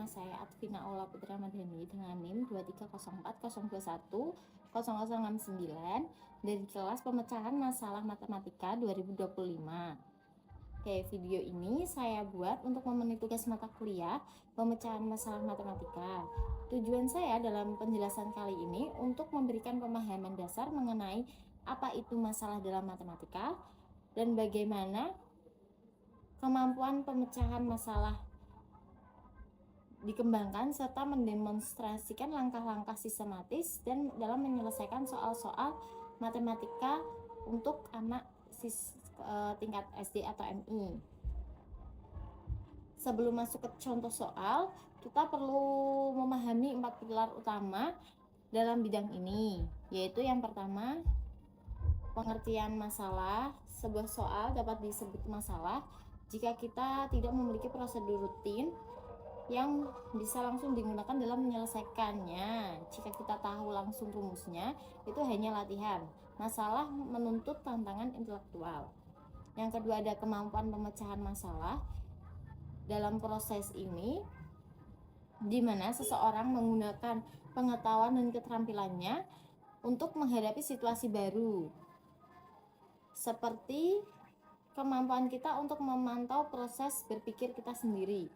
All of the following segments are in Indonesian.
saya Advina Aula Putra Madani dengan NIM 23040210069 dari kelas pemecahan masalah matematika 2025. Oke, video ini saya buat untuk memenuhi tugas mata kuliah pemecahan masalah matematika. Tujuan saya dalam penjelasan kali ini untuk memberikan pemahaman dasar mengenai apa itu masalah dalam matematika dan bagaimana kemampuan pemecahan masalah dikembangkan serta mendemonstrasikan langkah-langkah sistematis dan dalam menyelesaikan soal-soal matematika untuk anak tingkat SD atau MI. Sebelum masuk ke contoh soal, kita perlu memahami 4 pilar utama dalam bidang ini, yaitu yang pertama, pengertian masalah. Sebuah soal dapat disebut masalah jika kita tidak memiliki prosedur rutin yang bisa langsung digunakan dalam menyelesaikannya. Jika kita tahu langsung rumusnya, itu hanya latihan. Masalah menuntut tantangan intelektual. Yang kedua, ada kemampuan pemecahan masalah. Dalam proses ini, di mana seseorang menggunakan pengetahuan dan keterampilannya untuk menghadapi situasi baru, seperti kemampuan kita untuk memantau proses berpikir kita sendiri.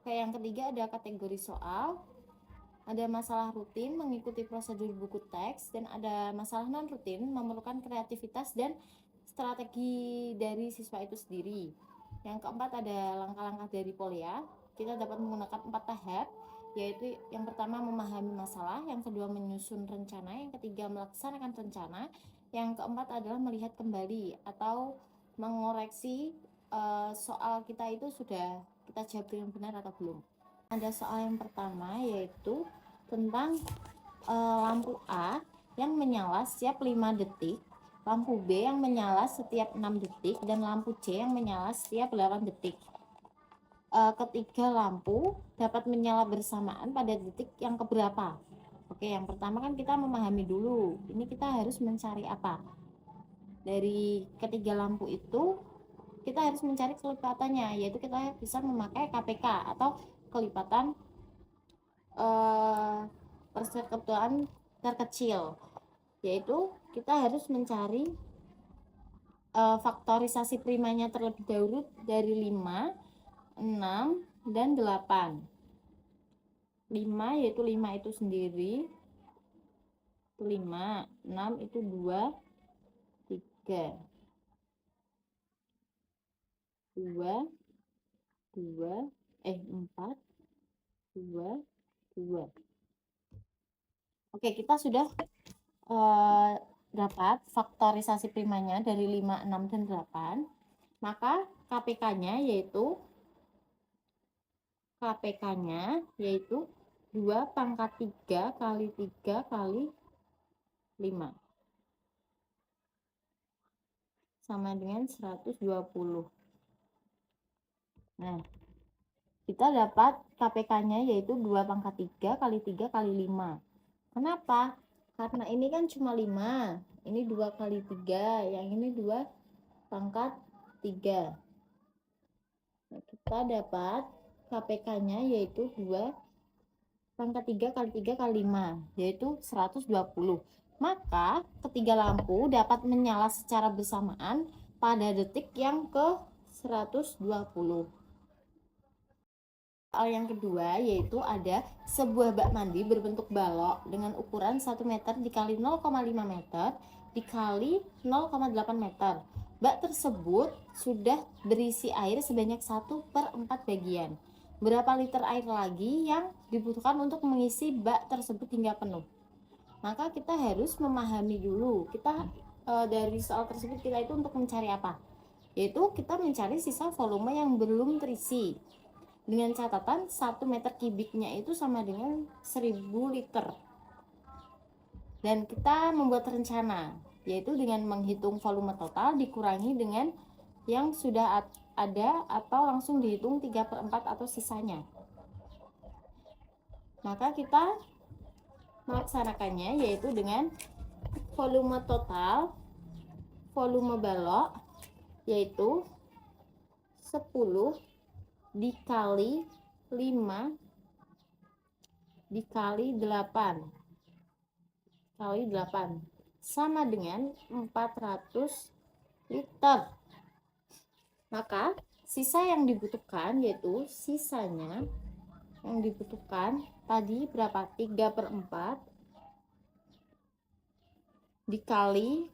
Yang ketiga, ada kategori soal, ada masalah rutin mengikuti prosedur buku teks, dan ada masalah non rutin memerlukan kreativitas dan strategi dari siswa itu sendiri. Yang keempat, ada langkah-langkah dari Polya. Kita dapat menggunakan 4 tahap, yaitu yang pertama memahami masalah, yang kedua menyusun rencana, yang ketiga melaksanakan rencana, yang keempat adalah melihat kembali atau mengoreksi soal kita itu sudah kita jawab dengan benar atau belum. Ada soal yang pertama, yaitu tentang lampu A yang menyala setiap 5 detik, lampu B yang menyala setiap 6 detik, dan lampu C yang menyala setiap 8 detik. Ketiga lampu dapat menyala bersamaan pada detik yang keberapa? Oke, yang pertama kan kita memahami dulu, ini kita harus mencari apa? Dari ketiga lampu itu kita harus mencari kelipatannya, yaitu kita bisa memakai KPK atau kelipatan persekutuan terkecil, yaitu kita harus mencari faktorisasi primanya terlebih dahulu dari 5, 6, dan 8. 5 yaitu 5 itu sendiri, itu 5, 6 itu 2, 3. 4, 2, 2. Oke, kita sudah dapat faktorisasi primanya dari 5, 6, dan 8. Maka KPK-nya yaitu 2 pangkat 3 kali 3 kali 5 sama dengan 120. Nah, kita dapat KPK-nya yaitu 2 pangkat 3 kali 3 kali 5. Kenapa? Karena ini kan cuma 5. Ini 2 kali 3. Yang ini 2 pangkat 3. Nah, kita dapat KPK-nya yaitu 2 pangkat 3 kali 3 kali 5, yaitu 120. Maka ketiga lampu dapat menyala secara bersamaan pada detik yang ke 120. Soal yang kedua, yaitu ada sebuah bak mandi berbentuk balok dengan ukuran 1 meter dikali 0,5 meter dikali 0,8 meter. Bak tersebut sudah berisi air sebanyak 1/4 bagian. Berapa liter air lagi yang dibutuhkan untuk mengisi bak tersebut hingga penuh? Maka kita harus memahami dulu, dari soal tersebut kita itu untuk mencari apa? Yaitu kita mencari sisa volume yang belum terisi. Dengan catatan 1 meter kubiknya itu sama dengan 1000 liter. Dan kita membuat rencana, yaitu dengan menghitung volume total dikurangi dengan yang sudah ada atau langsung dihitung 3/4 atau sisanya. Maka kita melaksanakannya yaitu dengan volume total, volume balok yaitu 10 dikali 5 dikali 8 kali 8 sama dengan 400 liter. Maka sisa yang dibutuhkan yaitu sisanya yang dibutuhkan tadi berapa? 3/4 dikali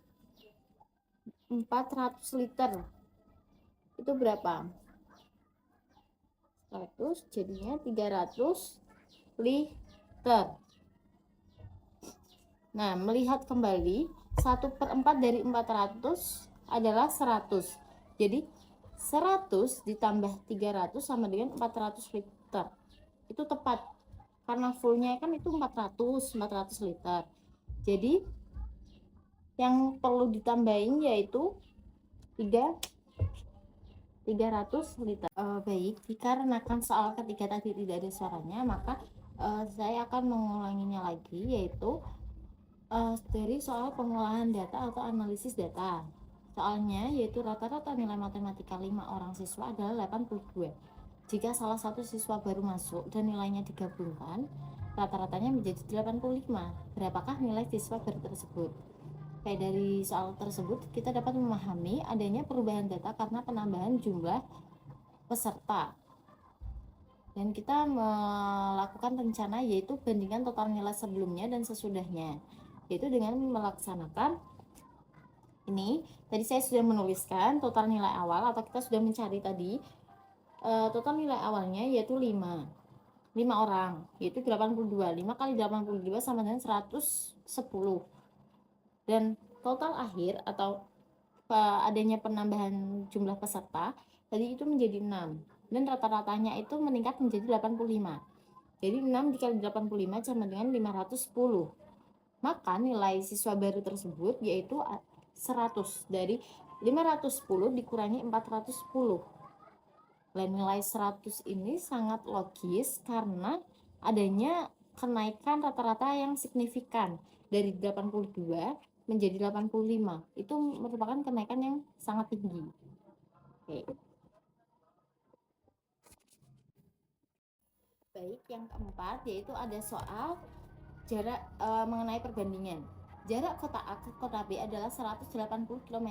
400 liter itu berapa? 100, jadinya 300 liter. Nah, melihat kembali 1/4 dari 400 adalah 100. Jadi 100 ditambah 300 sama dengan 400 liter. Itu tepat. Karena fullnya kan itu 400 liter. Jadi yang perlu ditambahin yaitu 300 liter. Baik, dikarenakan soal ketiga tadi tidak ada suaranya, maka saya akan mengulanginya lagi, yaitu dari soal pengolahan data atau analisis data. Soalnya yaitu rata-rata nilai matematika 5 orang siswa adalah 82. Jika salah satu siswa baru masuk dan nilainya digabungkan, rata-ratanya menjadi 85. Berapakah nilai siswa baru tersebut? Kayak dari soal tersebut kita dapat memahami adanya perubahan data karena penambahan jumlah peserta. Dan kita melakukan rencana yaitu bandingkan total nilai sebelumnya dan sesudahnya, yaitu dengan melaksanakan ini. Tadi saya sudah menuliskan total nilai awal, atau kita sudah mencari tadi total nilai awalnya yaitu 5 orang, yaitu 82. 5 kali 82 sama dengan 110. Dan total akhir atau adanya penambahan jumlah peserta tadi itu menjadi 6, dan rata-ratanya itu meningkat menjadi 85. Jadi 6 dikali 85 sama dengan 510. Maka nilai siswa baru tersebut yaitu 100. Dari 510 dikurangi 410. Dan nilai 100 ini sangat logis karena adanya kenaikan rata-rata yang signifikan dari 82 menjadi 85. Itu merupakan kenaikan yang sangat tinggi. Oke. Baik, yang keempat yaitu ada soal jarak mengenai perbandingan. Jarak kota A ke kota B adalah 180 km.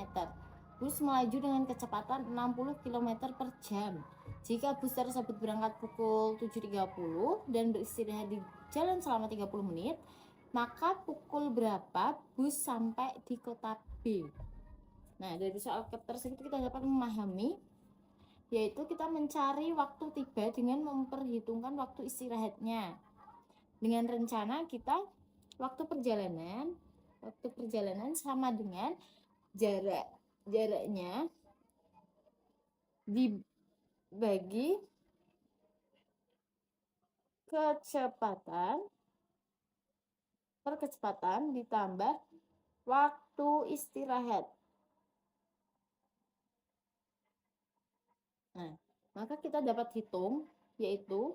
Bus melaju dengan kecepatan 60 km per jam. Jika bus tersebut berangkat pukul 7.30 dan beristirahat di jalan selama 30 menit, maka pukul berapa bus sampai di kota B? Nah, dari soal tersebut kita dapat memahami, yaitu kita mencari waktu tiba dengan memperhitungkan waktu istirahatnya. Dengan rencana kita waktu perjalanan sama dengan jaraknya dibagi kecepatan ditambah waktu istirahat. Nah, maka kita dapat hitung yaitu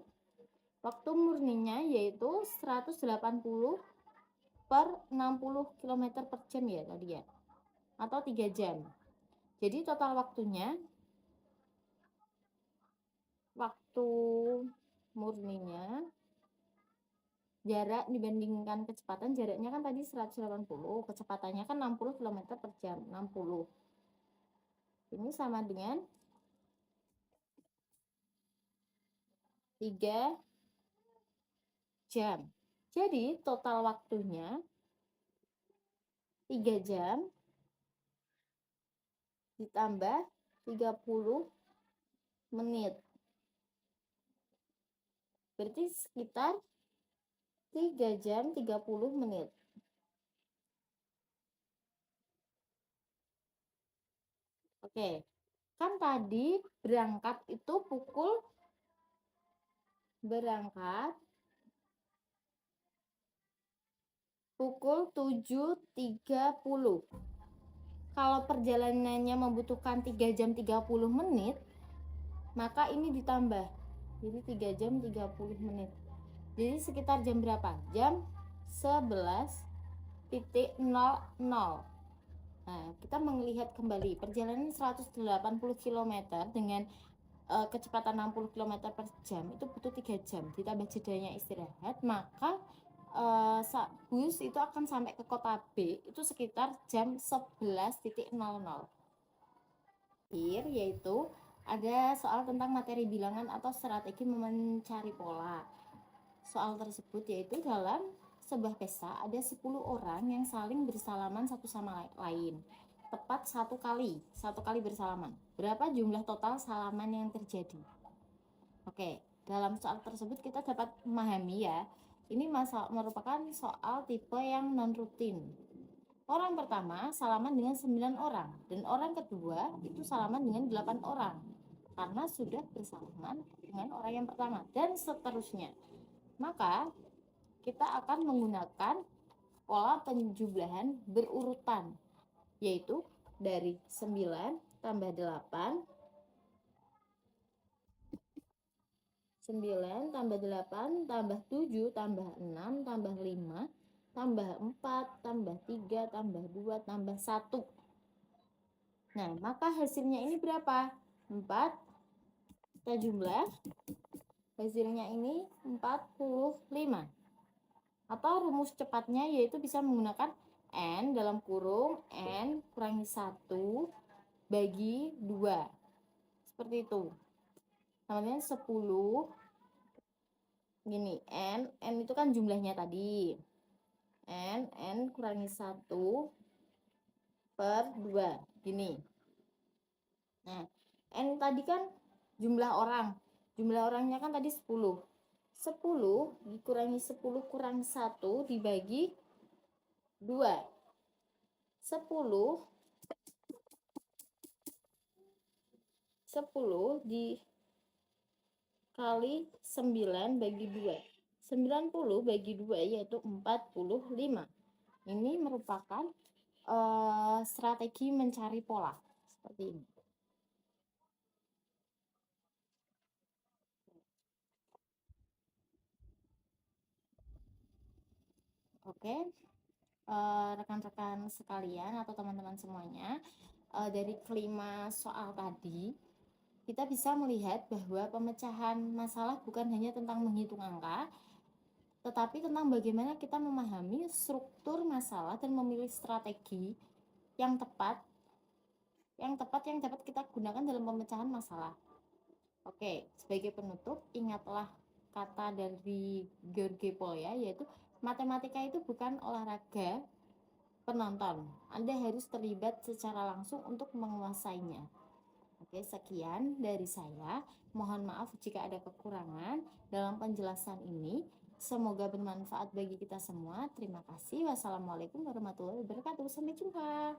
waktu murninya yaitu 180 per 60 km per jam ya tadi ya, atau 3 jam. Jadi total waktunya, waktu murninya jarak dibandingkan kecepatan, jaraknya kan tadi 180, kecepatannya kan 60 km per jam, 60. Ini sama dengan 3 jam. Jadi total waktunya 3 jam ditambah 30 menit. Berarti sekitar 3 jam 30 menit. Oke. Kan tadi berangkat itu pukul 7.30. Kalau perjalanannya membutuhkan 3 jam 30 menit, maka ini ditambah. Jadi 3 jam 30 menit. Jadi sekitar jam berapa? Jam 11.00. Nah, kita melihat kembali perjalanan 180 km dengan kecepatan 60 km per jam itu butuh 3 jam, ditambah jedanya istirahat, maka bus itu akan sampai ke kota B itu sekitar jam 11.00. Yaitu ada soal tentang materi bilangan atau strategi mencari pola. Soal tersebut yaitu dalam sebuah pesta ada 10 orang yang saling bersalaman satu sama lain. Tepat satu kali bersalaman. Berapa jumlah total salaman yang terjadi? Oke, dalam soal tersebut kita dapat memahami ya, ini merupakan soal tipe yang non rutin. Orang pertama salaman dengan 9 orang dan orang kedua itu salaman dengan 8 orang karena sudah bersalaman dengan orang yang pertama dan seterusnya. Maka kita akan menggunakan pola penjumlahan berurutan, yaitu dari 9 tambah 8, 9 tambah 8 tambah 7 tambah 6 tambah 5 tambah 4 tambah 3 tambah 2 tambah 1. Nah, maka hasilnya ini berapa? 4. Kita jumlah, hasilnya ini 45. Atau rumus cepatnya yaitu bisa menggunakan N dalam kurung N kurangi 1 bagi 2. Seperti itu. Namanya 10. Gini, N itu kan jumlahnya tadi. N kurangi 1 per 2. Gini. Nah, N tadi kan jumlah orang. Jumlah orangnya kan tadi 10. 10 dikurangi 10 kurang 1 dibagi 2. 10 dikali 9 bagi 2. 90 bagi 2 yaitu 45. Ini merupakan strategi mencari pola seperti ini. Oke, rekan-rekan sekalian atau teman-teman semuanya, dari kelima soal tadi kita bisa melihat bahwa pemecahan masalah bukan hanya tentang menghitung angka, tetapi tentang bagaimana kita memahami struktur masalah dan memilih strategi yang tepat yang dapat kita gunakan dalam pemecahan masalah. Oke, sebagai penutup, ingatlah kata dari George Polya, yaitu matematika itu bukan olahraga penonton. Anda harus terlibat secara langsung untuk menguasainya. Oke, sekian dari saya. Mohon maaf jika ada kekurangan dalam penjelasan ini. Semoga bermanfaat bagi kita semua. Terima kasih. Wassalamualaikum warahmatullahi wabarakatuh. Sampai jumpa.